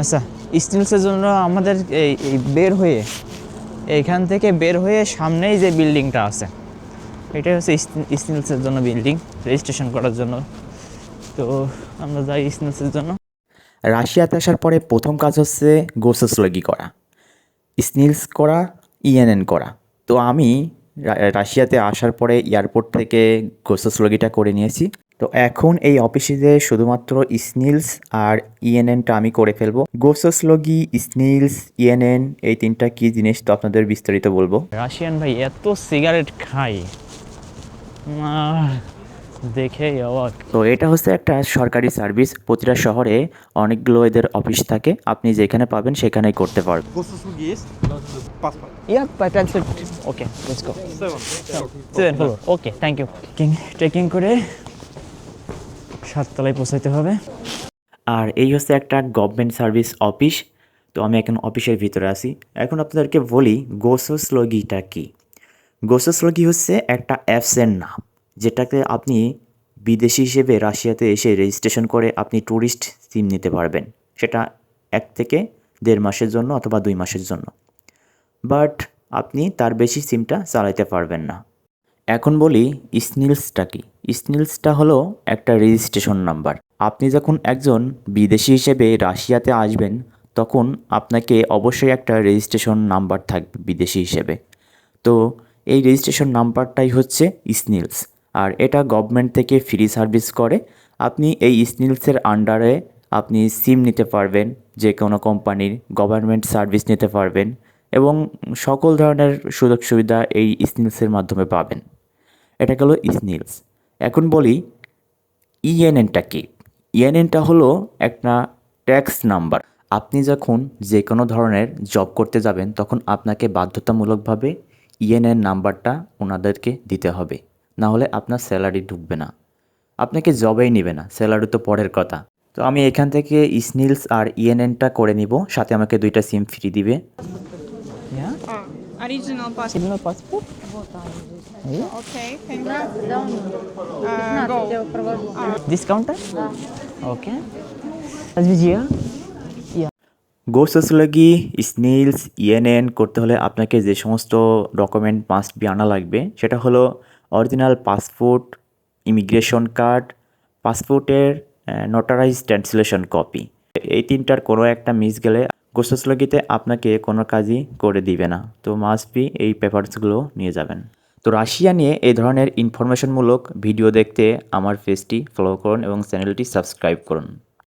আচ্ছা, স্টিলসের জন্য আমাদের এই বের হয়ে এইখান থেকে বের হয়ে সামনেই যে বিল্ডিংটা আছে এটাই হচ্ছে স্টিলসের জন্য বিল্ডিং, রেজিস্ট্রেশন করার জন্য। তো আমরা যাই স্টিলসের জন্য। রাশিয়াতে আসার পরে প্রথম কাজ হচ্ছে গোসোসলগি করা, স্নিলস করা, ইএনএন করা। তো আমি রাশিয়াতে আসার পরে এয়ারপোর্ট থেকে গোসোসলগিটা করে নিয়েছি। তো এখন এই অফিসে যে শুধুমাত্র স্নিলস আর ইএনএনটা আমি করে ফেলবো। গোসোসলগি, স্নিলস, ইএনএন এই তিনটা কী জিনিস তো আপনাদের বিস্তারিত বলবো। রাশিয়ান ভাই এত সিগারেট খায়, দেখে অবাক। তো এটা হচ্ছে একটা সরকারি সার্ভিস। প্রতিটা শহরে অনেকগুলো এদের অফিস থাকে, আপনি যেখানে পাবেন সেখানেই করতে পারবেন। Госуслуги есть? Паспорт. Yeah, by pencil. Okay, let's go. 7 floor. Okay, thank you. Trekking করে 7 তলায় পৌঁছাইতে হবে। আর এই হচ্ছে একটা গভর্নমেন্ট সার্ভিস অফিস। তো আমি এখন অফিসের ভিতরে আছি। এখন আপনাদেরকে বলি গোসোসলগিটা কি। গোসোসলগি হচ্ছে একটা অ্যাপসের নাম, যেটাতে আপনি বিদেশি হিসেবে রাশিয়াতে এসে রেজিস্ট্রেশন করে আপনি ট্যুরিস্ট সিম নিতে পারবেন। সেটা 1 থেকে 1.5 মাসের জন্য অথবা 2 মাসের জন্য, বাট আপনি তার বেশি সিমটা চালাতে পারবেন না। এখন বলি স্নিলসটা কি। স্নিলসটা হলো একটা রেজিস্ট্রেশন নাম্বার। আপনি যখন একজন বিদেশি হিসেবে রাশিয়াতে আসবেন তখন আপনাকে অবশ্যই একটা রেজিস্ট্রেশন নাম্বার থাকবে বিদেশি হিসেবে। তো এই রেজিস্ট্রেশন নাম্বারটাই হচ্ছে স্নিলস। আর এটা গভর্নমেন্ট থেকে ফ্রি সার্ভিস করে। আপনি এই স্নিলসের আন্ডারে আপনি সিম নিতে পারবেন, যে কোনো কোম্পানির গভর্নমেন্ট সার্ভিস নিতে পারবেন এবং সকল ধরনের সুযোগ সুবিধা এই স্নিলসের মাধ্যমে পাবেন। এটা গেল স্নিলস। এখন বলি ইএনএনটা কি। ইএনএনটা হলো একটা ট্যাক্স নাম্বার। আপনি যখন যে কোনো ধরনের জব করতে যাবেন তখন আপনাকে বাধ্যতামূলকভাবে ইএনএন নাম্বারটা ওনাদেরকে দিতে হবে, না হলে আপনার স্যালারি ঢুকবে না, আপনাকে জবেই নেবে না, স্যালারি তো পরের কথা। তো আমি এখান থেকে স্নিলস আর ইএনএনটা করে নিব, সাথে আমাকে 2টা সিম ফ্রি দিবে। Oh, original passport. Signal passport. Okay, thank you. Go. This counter? Okay. Разведия? গোসোসলগি, স্নিলস, ইএনএন করতে হলে আপনাকে যে সমস্ত ডকুমেন্ট মাস্ট বি আনা লাগবে সেটা হলো অরিজিনাল পাসপোর্ট, ইমিগ্রেশন কার্ড, পাসপোর্টের নোটারাইজ ট্রান্সলেশন কপি। এই তিনটার কোনো একটা মিস গেলে গোসোসলগিতে আপনাকে কোনো কাজই করে দিবে না। তো মাস্ট বি এই পেপারসগুলো নিয়ে যাবেন। তো রাশিয়া নিয়ে এই ধরনের ইনফরমেশনমূলক ভিডিও দেখতে আমার পেজটি ফলো করুন এবং চ্যানেলটি সাবস্ক্রাইব করুন।